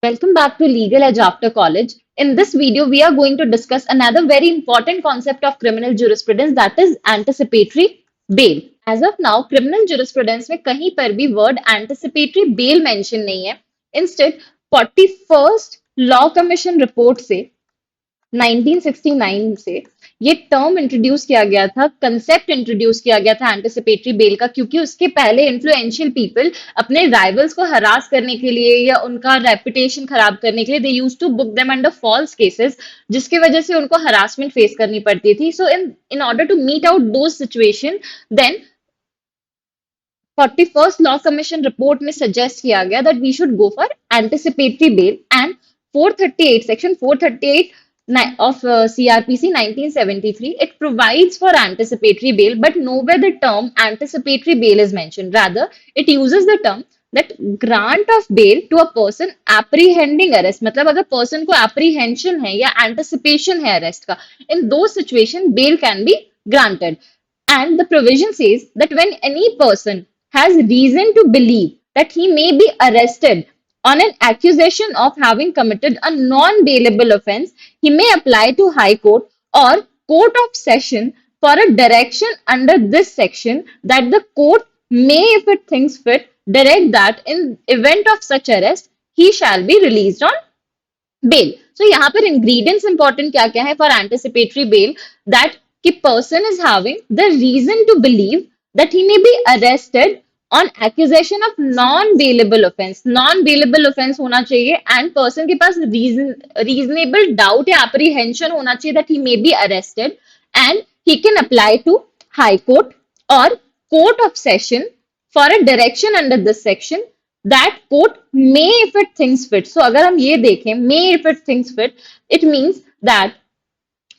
Welcome back to Legal Edge After College. In this video, we are going to discuss another very important concept of criminal jurisprudence, that is anticipatory bail. As of now, criminal jurisprudence में कहीं पर भी word anticipatory bail mention नहीं है. Instead, 41st Law Commission report से 1969 से ये term introduce किया गया था, कंसेप्ट इंट्रोड्यूस किया गया था एंटिसिपेटरी बेल का, क्योंकि उसके पहले इन्फ्लुएंशियल पीपल अपने राइवल्स को हरास करने के लिए या उनका रेपुटेशन खराब करने के लिए they used to book them under false cases, जिसकी वजह से उनको हरासमेंट फेस करनी पड़ती थी. So in in order to meet out those situation, then 41st law commission report में सजेस्ट किया गया that we should go for anticipatory bail. And 438 section 438 of CRPC 1973, it provides for anticipatory bail, but nowhere the term anticipatory bail is mentioned. Rather, it uses the term that grant of bail to a person apprehending arrest. मतलब अगर person को apprehension है या anticipation है arrest का, in those situation bail can be granted. And the provision says that when any person has reason to believe that he may be arrested on an accusation of having committed a non-bailable offence, he may apply to High Court or Court of Session for a direction under this section, that the court may, if it thinks fit, direct that in event of such arrest, he shall be released on bail. So यहाँ पर ingredients important क्या क्या है for anticipatory bail, that कि person is having the reason to believe that he may be arrested on accusation of non-bailable offense. Non-bailable offense होना चाहिए and person के पास reasonable doubt या apprehension होना चाहिए that he may be arrested, and he can apply to High Court or Court of Session for a direction under this section, that court may if it thinks fit. So अगर हम ये देखें may if it thinks fit, it means that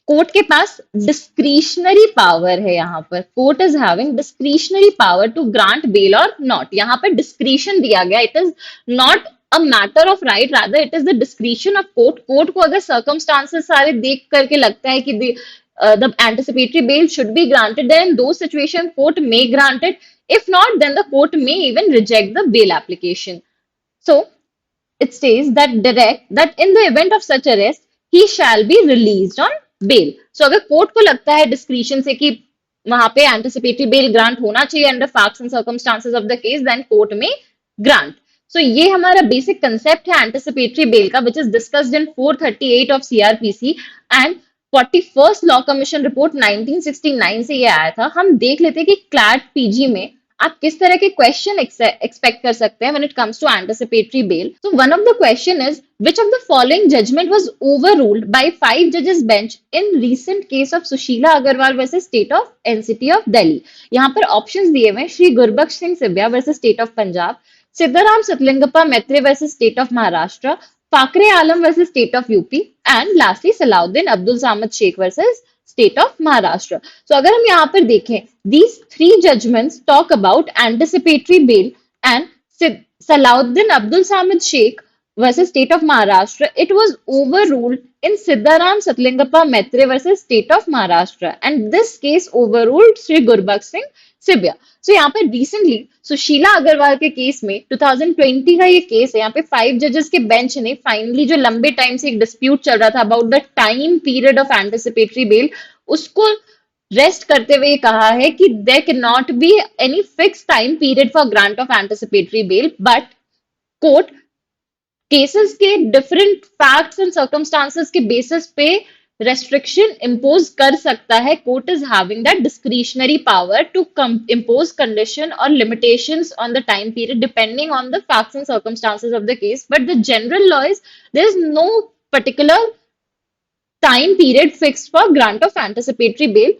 court के पास discretionary power है. यहाँ पर court is having discretionary power to grant bail और नॉट. यहाँ पर डिस्क्रिशन दिया गया, it is not a matter of right, rather it is the discretion of court. Court को अगर सर्कमस्टांसेस सारे देख करके लगता है कि the anticipatory bail should be granted, then in those situations court may grant it. If not, then the court may even reject the bail application. So it says that direct that in the event of such arrest, he shall be released on bail. So अगर court को लगता है discretion से कि वहां पे anticipatory bell grant होना चाहिए under facts and circumstances of the case, then court may grant. So ये हमारा बेसिक कंसेप्ट है एंटिसिपेटरी बेल का, which is discussed in 438 of CrPC and 41st law commission report 1969 से ये आया था. हम देख लेते हैं कि क्लैट पीजी में आप किस तरह के क्वेश्चन एक्सपेक्ट कर सकते हैं when it comes to anticipatory bail. So one of the question is, which of the following judgment was overruled by 5 judges bench in recent case of Sushila Agarwal versus State of NCT of Delhi. यहाँ पर options दिए हुए हैं, Shri Gurbaksh Singh Sibbia versus state of Punjab, Siddharam Satlingappa Mhetre versus state of Maharashtra, Fakhre Alam versus state of UP, and lastly Salauddin Abdul Samad Shaikh versus state of Maharashtra. So अगर हम यहाँ पर देखें, these 3 judgments talk about anticipatory bail, and Salahuddin Abdul Samad Sheikh versus state of Maharashtra, it was overruled in Siddharam Satlingappa Maitre versus state of Maharashtra, and this case overruled Sri Gurbakh Singh Sibia. So यहाँ पे recently Sushila Agarwal के case में 2020 का ये case है. यहाँ पे 5 जजेस के बेंच ने फाइनली जो लंबे टाइम से एक डिस्प्यूट चल रहा था about the time period of anticipatory bail, उसको रेस्ट करते हुए ये कहा है कि there can not be any fix time period for grant of anticipatory bail, but court cases के डिफरेंट फैक्ट्स एंड सर्कमस्टांसेस के बेसिस पे रेस्ट्रिक्शन इम्पोज कर सकता है. Court is having that discretionary power to impose condition और limitations on the time period depending on the facts and circumstances of the case. But the general law is there is no particular time period fixed for grant of anticipatory bail.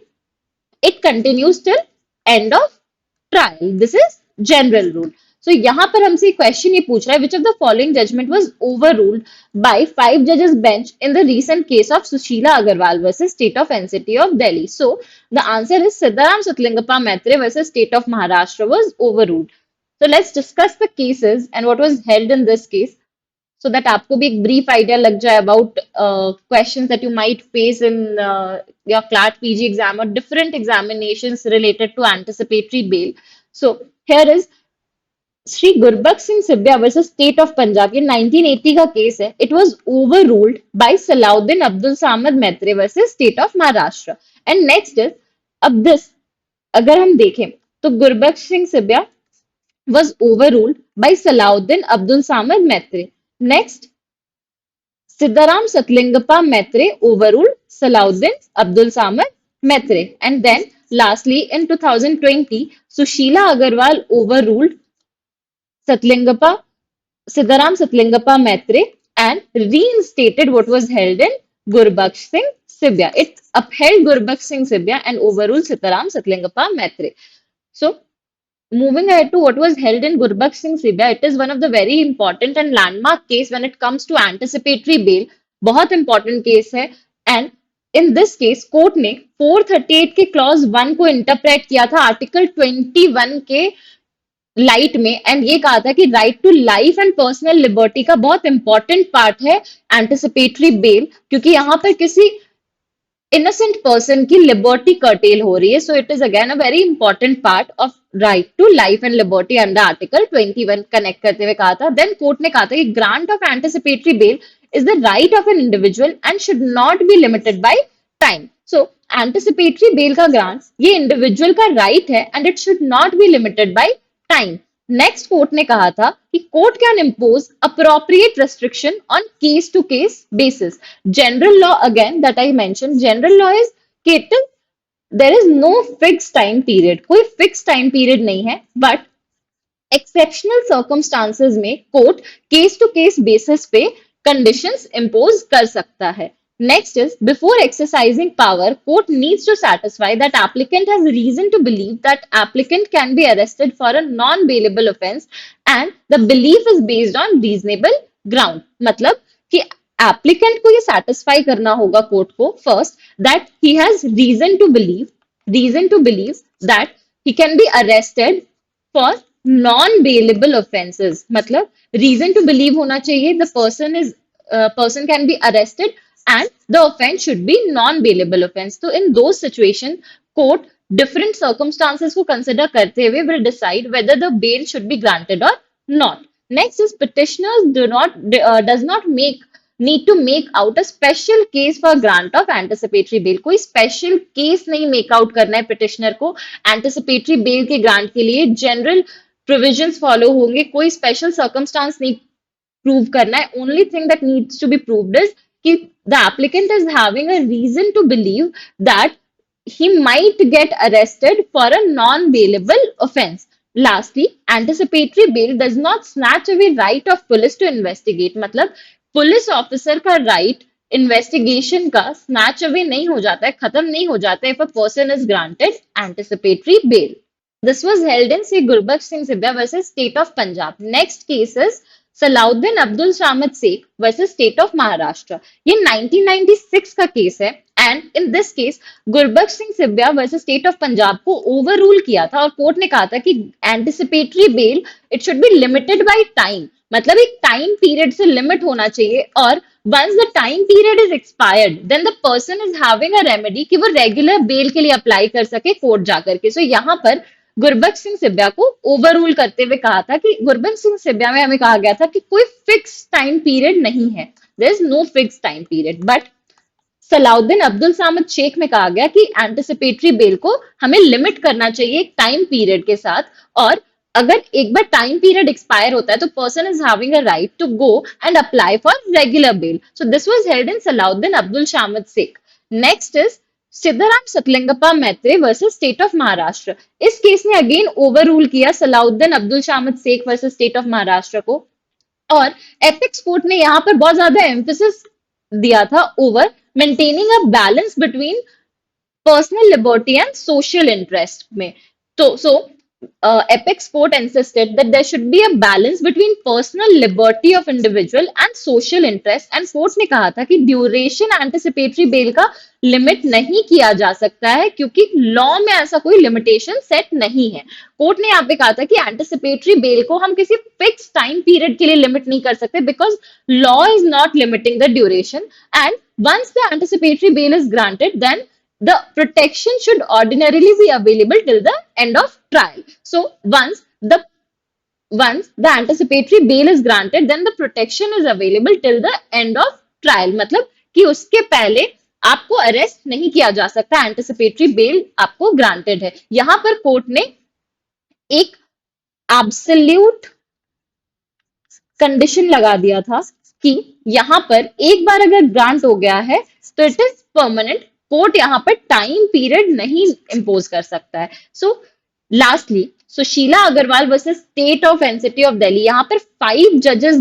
It continues till end of trial. This is general rule. So यहाँ पर हमसे question ये पूछ रहा है, which of the following judgment was overruled by 5 judges bench in the recent case of Sushila Agarwal versus state of NCT of Delhi. So the answer is Siddharam Satlingappa Maitre versus state of Maharashtra was overruled. So let's discuss the cases and what was held in this case, so that आपको भी एक brief idea लग जाए about questions that you might face in your CLAT PG exam or different examinations related to anticipatory bail. So here is Shri Gurbaksh Singh Sibbia versus state of Punjab, ये 1980 का case है. It was overruled by Salauddin Abdul Samad Mhetre versus state of Maharashtra. And next is, अब this, अगर हम देखें तो Gurbaksh Singh Sibbia was overruled by Salahuddin Abdul Samad Maitre. Next, Siddharam Satlingappa Maitre overruled Salahuddin Abdul Samad Maitre. And then, lastly, in 2020, Sushila Agarwal overruled Satlingappa, Siddharam Satlingappa Maitre and reinstated what was held in Gurbaksh Singh Sibya. It upheld Gurbaksh Singh Sibya and overruled Sitaram Satlingappa Maitre. So, moving ahead to what was held in Gurbaksh Singh Sibya, it is one of the very important and landmark case when it comes to anticipatory bail. बहुत important case है. And in this case, court ने 438 के clause 1 को interpret किया था article 21 के light में, and ये कहा था कि right to life and personal liberty का बहुत इंपॉर्टेंट पार्ट है एंटिसिपेटरी बेल, क्योंकि यहाँ पर किसी innocent person की liberty curtail हो रही है. So it is again a very important part of right to life and liberty under article 21 connect करते हुए कहा था. Then court ने कहा था कि grant of anticipatory bail is the right of an individual and should not be limited by time. So anticipatory bail का grant ये individual का right है and it should not be limited by time. Next court ने कहा था कि court can impose appropriate restriction on case to case basis. General law, again that I mention, general law is settled, there is no fix time period, कोई fix time period नहीं है, but exceptional circumstances में court case to case basis पे conditions impose कर सकता है. Next is, before exercising power, court needs to satisfy that applicant has reason to believe that applicant can be arrested for a non-bailable offence and the belief is based on reasonable ground. मतलब कि applicant को ये satisfy करना होगा court को first that he has reason to believe that he can be arrested for non-bailable offences. मतलब reason to believe होना चाहिए the person can be arrested and the offense should be non-bailable offense. So in those situations, court different circumstances को consider करते हुए will decide whether the bail should be granted or not. Next is, petitioners does not need to make out a special case for grant of anticipatory bail. कोई special case नहीं make out करना है petitioner को anticipatory bail के grant के लिए. General provisions follow होंगे, कोई special circumstance नहीं prove करना है. Only thing that needs to be proved is कि the applicant is having a reason to believe that he might get arrested for a non-bailable offense. Lastly, anticipatory bail does not snatch away right of police to investigate. मतलब police officer का right investigation का snatch away नहीं हो जाता है, खत्म नहीं हो जाता है if a person is granted anticipatory bail. This was held in say Gurbaksh Singh Sibya versus State of Punjab. Next case is Salahuddin Abdul Samad Sheikh versus State of Maharashtra. ये 1996 का केस है and in this case Gurbaksh Singh Sibbia versus state of Punjab को overrule किया था और court ने कहा था कि anticipatory bail it should be limited by time. मतलब एक टाइम पीरियड से लिमिट होना चाहिए और once the time period is expired then the person is having a remedy कि वो रेगुलर बेल के लिए अप्लाई कर सके कोर्ट जाकर के. सो यहाँ पर गुरबख्श सिंह सिब्या को ओवररूल करते हुए कहा था कि गुरबख्श सिंह सिब्या में हमें कहा गया था कि कोई फिक्स टाइम पीरियड नहीं है, there is no fix time period. But Salauddin Abdul Samad Sheikh में कहा गया कि एंटिसिपेटरी बेल को हमें लिमिट करना चाहिए एक टाइम पीरियड के साथ, और अगर एक बार टाइम पीरियड एक्सपायर होता है तो person is having a right to go and apply for regular bail. So this was held in Salauddin Abdul Samad Shaikh. Next is Siddharam Satlingappa Mhetre versus state of Maharashtra. इस केस ने अगेन ओवर रूल किया Salauddin Abdul Samad Shaikh versus state of Maharashtra को, और apex court ने यहाँ पर बहुत ज्यादा एम्फेसिस दिया था over maintaining a balance between personal liberty and social interest में. तो apex court insisted that there should be a balance between personal liberty of individual and social interest, and court ने कहा था कि ड्यूरेशन एंटिसिपेटरी बेल का limit नहीं किया जा सकता है क्योंकि लॉ में ऐसा कोई लिमिटेशन सेट नहीं है. कोर्ट ने यहाँ पे कहा था कि एंटिसिपेटरी बेल को हम किसी फिक्स टाइम पीरियड के लिए लिमिट नहीं कर सकते because law is not limiting the duration, and once the anticipatory bail is granted then the protection should ordinarily be available till the end of trial. So once the once the anticipatory bail is granted, then the protection is available till the end of trial. मतलब कि उसके पहले आपको arrest नहीं किया जा सकता, anticipatory bell आपको ग्रांटेड है। यहां पर कोर्ट ने एक एब्सोल्यूट कंडीशन लगा दिया था कि यहां पर एक बार अगर ग्रांट हो गया है तो इट इज परमानेंट, कोर्ट यहां पर टाइम पीरियड नहीं इम्पोज कर सकता है। So lastly Sushila Agarwal versus state of NCT of Delhi, यहाँ पर 5 जजेस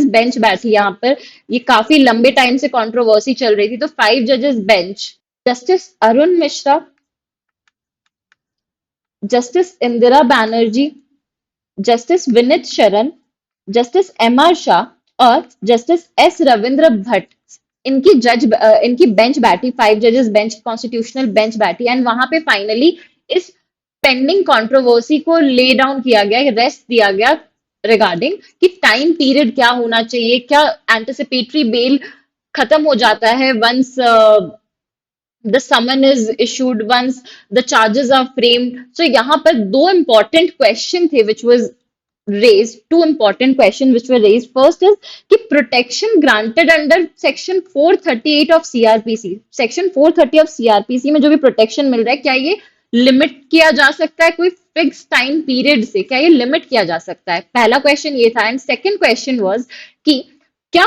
बेंच बैठी यहाँ पर। ये काफी लंबे टाइम से कंट्रोवर्सी चल रही थी, तो 5 जजेस bench, justice Arun Mishra, justice Indira Banerjee, justice Vineet Saran, justice M R Shah और जस्टिस एस रविंद्र भट्ट, इनकी बेंच बैठी, 5 जजेस बेंच, कॉन्स्टिट्यूशनल बेंच बैठी, एंड वहां पे फाइनली इस पेंडिंग कंट्रोवर्सी को ले डाउन किया गया, रेस्ट दिया गया रिगार्डिंग कि टाइम पीरियड क्या होना चाहिए, क्या एंटिसिपेटरी बेल खत्म हो जाता है once the summon is issued, once the charges are framed. So यहाँ पर दो important question थे which was raised, two important questions which were raised. First is कि protection granted under section 438 of CRPC, section 430 of CRPC में जो भी protection मिल रहा है, क्या ये लिमिट किया जा सकता है कोई फिक्स टाइम पीरियड से, क्या ये लिमिट किया जा सकता है? पहला क्वेश्चन ये था। एंड सेकंड क्वेश्चन वाज कि क्या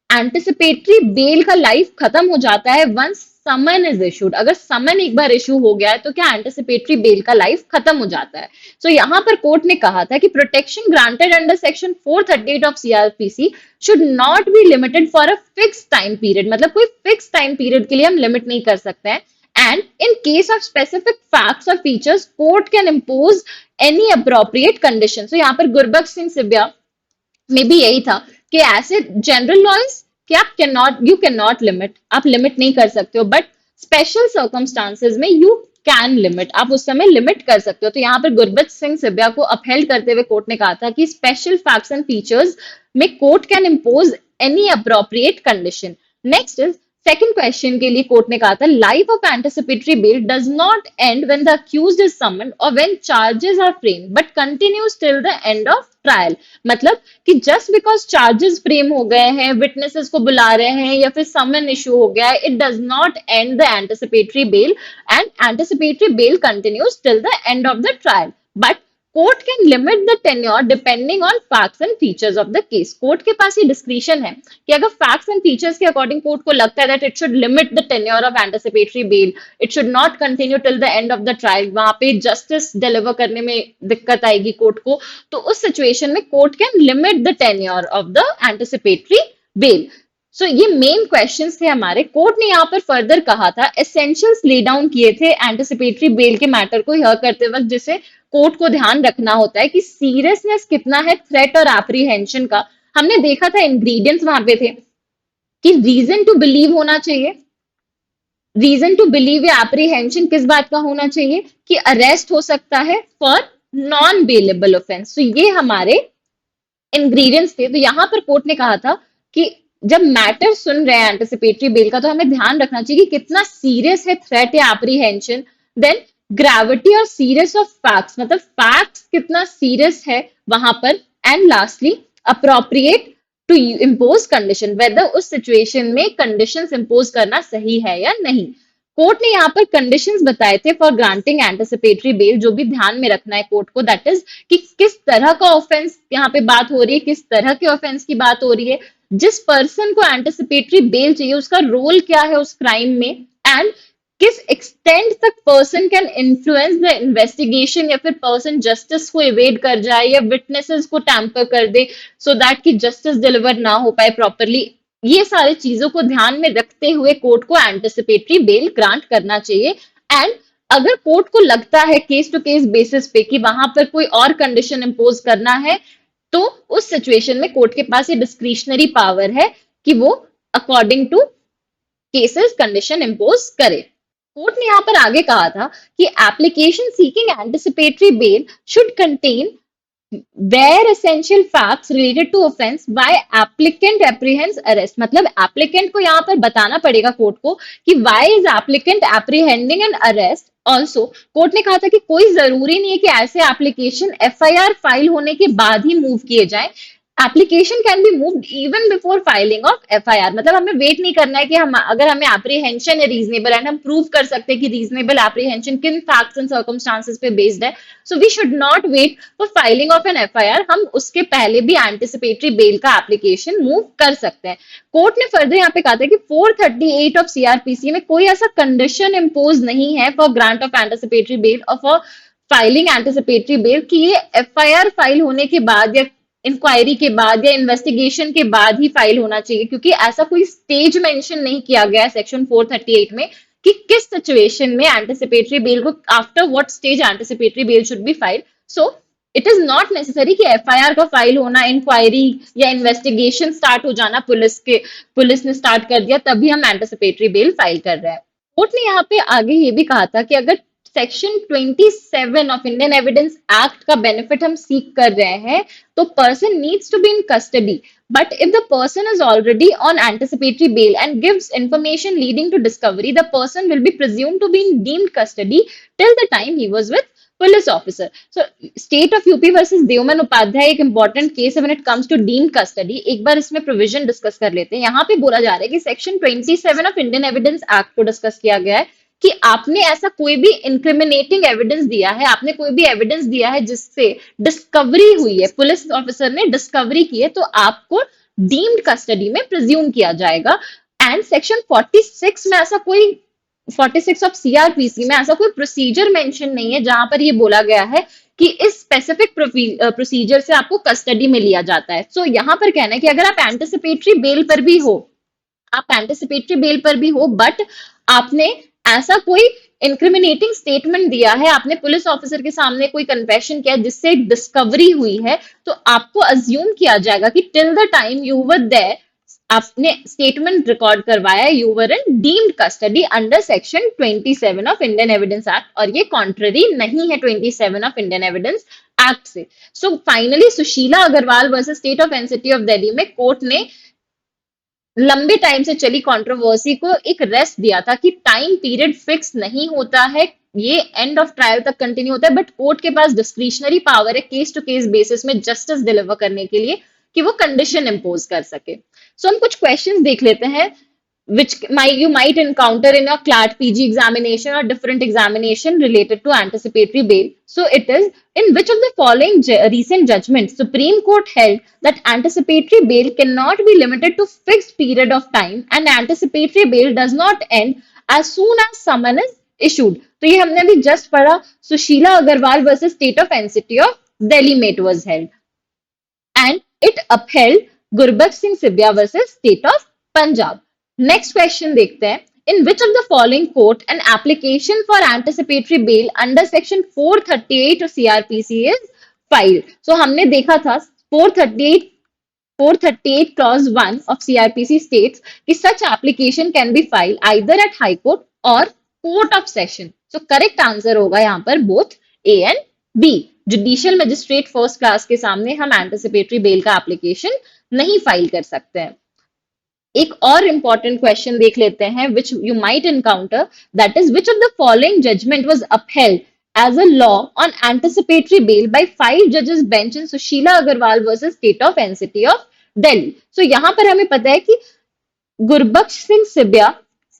एंटिसिपेटरी बेल का लाइफ खत्म हो जाता है वंस समन इज इशूड? अगर समन एक बार इशू हो गया है तो क्या एंटिसिपेटरी बेल का लाइफ खत्म हो जाता है? सो यहाँ पर कोर्ट ने कहा था कि protection granted under section 438 of CrPC should not be limited for a fix time period, मतलब कोई फिक्स टाइम पीरियड के लिए हम लिमिट नहीं कर सकते हैं। And in case of specific facts और features court can impose any appropriate condition. So यहाँ पर गुरबख्श सिंह सिबिया में भी यही था कि ऐसे जनरल लॉज कि यू कैन नॉट लिमिट, आप लिमिट नहीं कर सकते हो, बट स्पेशल सर्कमस्टांसेस में यू कैन लिमिट, आप उस समय लिमिट कर सकते हो। तो यहाँ पर गुरबख्श सिंह सिबिया को अपहेल्ड करते हुए कोर्ट ने कहा था कि स्पेशल फैक्ट्स एंड फीचर्स में court can impose any appropriate condition. Next is second question के लिए कोर्ट ने कहा था life of anticipatory bail does not end when the accused is summoned और when charges are framed but continues till the end of trial. मतलब कि just because charges frame हो गए हैं, विटनेसेस को बुला रहे हैं या फिर समन इशू हो गया है, it does not and the anticipatory bail and anticipatory bell continues till the end of the trial. But court can limit the tenure depending on facts and features of the case. Court के पास ये discretion है कि अगर facts and features के according court को लगता है that it should limit the tenure of anticipatory bail, it should not continue till the end of the trial, वहां पे जस्टिस डिलीवर करने में दिक्कत आएगी कोर्ट को, तो उस सिचुएशन में court can limit the tenure of the anticipatory bail. So ये मेन क्वेश्चंस थे हमारे। कोर्ट ने यहाँ पर फर्दर कहा था, एसेंशियल्स ले डाउन किए थे एंटिसिपेटरी बेल के मैटर को हियर करते वक्त, जिसे कोर्ट को ध्यान रखना होता है कि सीरियसनेस कितना है थ्रेट और एप्रीहेंशन का। हमने देखा था इंग्रेडिएंट्स वहां पे थे कि रीजन टू बिलीव होना चाहिए, रीजन टू बिलीव या एप्रीहेंशन किस बात का होना चाहिए कि अरेस्ट हो सकता है फॉर नॉन बेलेबल ऑफेंस। तो ये हमारे इंग्रेडिएंट्स थे। तो यहां पर कोर्ट ने कहा था कि जब मैटर सुन रहे हैं एंटिसिपेटरी बेल का तो हमें ध्यान रखना चाहिए कि कितना सीरियस है थ्रेट या एप्रीहेंशन, देन ग्रेविटी और सीरियस ऑफ फैक्ट्स, मतलब फैक्ट्स कितना सीरियस है वहां पर, and lastly appropriate to impose condition, whether उस सिचुएशन में कंडीशंस इम्पोज करना सही है या नहीं। कोर्ट ने यहाँ पर कंडीशंस बताए थे फॉर ग्रांटिंग एंटिसिपेटरी बेल, जो भी ध्यान में रखना है कोर्ट को, दैट इज कि किस तरह का ऑफेंस यहाँ पे बात हो रही है, किस तरह के ऑफेंस की बात हो रही है, जिस पर्सन को एंटिसिपेटरी बेल चाहिए उसका रोल क्या है उस क्राइम में, एंड किस एक्सटेंट तक person can influence the investigation, या फिर पर्सन जस्टिस को इवेड कर जाए या विटनेसेस को टैंपर कर दे सो दैट कि जस्टिस डिलीवर ना हो पाए प्रॉपरली। ये सारी चीजों को ध्यान में रखते हुए कोर्ट को एंटिसिपेटरी बेल ग्रांट करना चाहिए। एंड अगर कोर्ट को लगता है केस टू केस बेसिस पे कि वहां पर कोई और कंडीशन इम्पोज करना है, तो उस सिचुएशन में कोर्ट के पास ये डिस्क्रिशनरी पावर है कि वो according to cases condition impose करे। कोर्ट ने यहाँ पर आगे कहा था कि application seeking anticipatory bail should contain where essential facts related to offense why applicant apprehends arrest, मतलब applicant को यहाँ पर बताना पड़ेगा कोर्ट को कि why is applicant apprehending an arrest. Also court ने कहा था कि कोई जरूरी नहीं है कि ऐसे एप्लीकेशन एफआईआर फाइल होने के बाद ही मूव किए जाएं. Application can be moved even before filing of FIR, मतलब हमें वेट नहीं करना है कि हम अगर हमें एप्रीहेंशन है रीजनेबल एंड हम प्रूव कर सकते हैं कि रीजनेबल एप्रीहेंशन किन फैक्ट्स एंड सर्कमस्टांसेस पे बेस्ड है, so we should not wait for filing of an FIR. हम उसके पहले भी एंटिसिपेटरी बेल का एप्लीकेशन मूव कर सकते हैं. कोर्ट ने फर्दर यहाँ पे कहा था कि 438 ऑफ सीआरपीसी में कोई ऐसा कंडीशन इम्पोज नहीं है for grant of anticipatory bell और फॉर फाइलिंग एंटिसिपेटरी बेल कि ये एफआईआर फाइल होने के बाद या इंक्वायरी के बाद या इन्वेस्टिगेशन के बाद ही फाइल होना चाहिए, क्योंकि ऐसा कोई स्टेज मेंशन नहीं किया गया है सेक्शन 438 में कि किस सिचुएशन में एंटिसिपेटरी बेल को after what stage anticipatory bail should be file. So it is not necessary कि एफआईआर का फाइल होना, इंक्वायरी या इन्वेस्टिगेशन स्टार्ट हो जाना, पुलिस ने स्टार्ट कर दिया तभी हम एंटिसिपेटरी बेल फाइल कर रहे हैं. कोर्ट ने यहाँ पे आगे ये भी कहा था कि अगर section 27 of Indian evidence act का बेनिफिट हम सीख कर रहे हैं तो person needs to be in custody, but if the person is already on anticipatory bail and gives information leading to discovery, the person will be presumed to be in deemed custody till the time he was with police officer. So state of UP versus Devman Upadhyay एक important case है when it comes to deemed custody. एक बार इसमें provision discuss कर लेते हैं. यहाँ पे बोला जा रहा है कि section 27 of Indian Evidence Act को discuss किया गया है कि आपने ऐसा कोई भी इंक्रिमिनेटिंग एविडेंस दिया है, आपने कोई भी एविडेंस दिया है जिससे डिस्कवरी हुई है, पुलिस ऑफिसर ने डिस्कवरी की है, तो आपको डीम्ड कस्टडी में प्रिज्यूम किया जाएगा. एंड सेक्शन 46 में ऐसा कोई 46 ऑफ सीआरपीसी में ऐसा कोई प्रोसीजर मेंशन नहीं है जहां पर ये बोला गया है कि इस स्पेसिफिक प्रोसीजर से आपको कस्टडी में लिया जाता है. सो यहाँ पर कहना है कि अगर आप एंटिसिपेटरी बेल पर भी हो, बट आपने ऐसा कोई इंक्रिमिनेटिंग स्टेटमेंट दिया है, आपने पुलिस ऑफिसर के सामने कोई कन्फेशन किया जिससे डिस्कवरी हुई है, तो आपको अज्यूम किया जाएगा कि till the time you were there, आपने स्टेटमेंट रिकॉर्ड करवाया, you were in deemed custody under section 27 of Indian evidence act, और ये कॉन्ट्ररी नहीं है 27 ऑफ इंडियन एविडेंस एक्ट से. So finally Sushila Agarwal versus state of NCT of Delhi में court ने लंबे टाइम से चली कंट्रोवर्सी को एक रेस्ट दिया था कि टाइम पीरियड फिक्स नहीं होता है, ये एंड ऑफ ट्रायल तक कंटिन्यू होता है, बट कोर्ट के पास डिस्क्रिशनरी पावर है केस टू केस बेसिस में जस्टिस डिलीवर करने के लिए कि वो कंडीशन इम्पोज कर सके. सो हम कुछ क्वेश्चंस देख लेते हैं which you might encounter in a CLAT PG examination or different examination related to anticipatory bail. So it is, in which of the following recent judgments Supreme Court held that anticipatory bail cannot be limited to fixed period of time and anticipatory bail does not end as soon as summon is issued. तो ये हमने अभी just पढ़ा, Sushila Agarwal versus State of NCT of Delhi में it was held, and it upheld Gurbaksh Singh Sibia versus State of Punjab. Next question देखते हैं. In which of the following court an application for anticipatory bail under section 438 of CrPC is filed. So हमने देखा था 438 clause 1 of CRPC states कि such application can be filed either at High Court or Court of Session. So correct answer होगा यहाँ पर both A and B. Judicial magistrate first class के सामने हम एंटिसिपेटरी बेल का एप्लीकेशन नहीं file कर सकते हैं. एक और इंपॉर्टेंट क्वेश्चन देख लेते हैं which you might encounter, that is which of the following judgment was upheld as a law on anticipatory bail by 5 judges bench in Sushila Agarwal versus State of NCT of Delhi. So यहाँ पर हमें पता है कि Gurbaksh Singh Sibia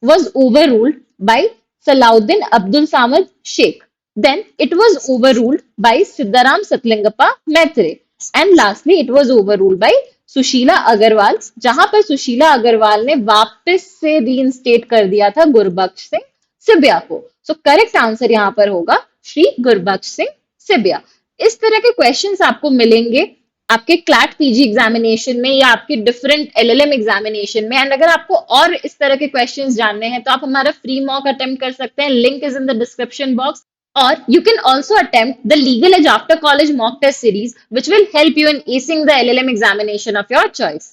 was overruled by Salahuddin Abdul Samad Sheikh. Then it was overruled by Siddharam Satlingappa Maitre. And lastly it was overruled by Sushila Agarwal, जहां पर सुशीला अग्रवाल ने वापस से रीइंस्टेट कर दिया था गुरबख्श सिंह सिबिया को. सो करेक्ट आंसर यहां पर होगा श्री गुरबख्श सिंह सिबिया. इस तरह के क्वेश्चंस आपको मिलेंगे आपके क्लैट पीजी एग्जामिनेशन में या आपके डिफरेंट एलएलएम एग्जामिनेशन में. एंड अगर आपको और इस तरह के क्वेश्चंस जानने हैं तो आप हमारा फ्री मॉक अटेम्प्ट कर सकते हैं. Link is in the description box. Or you can also attempt the Legal Edge After College mock test series, which will help you in acing the LLM examination of your choice.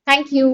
Thank you.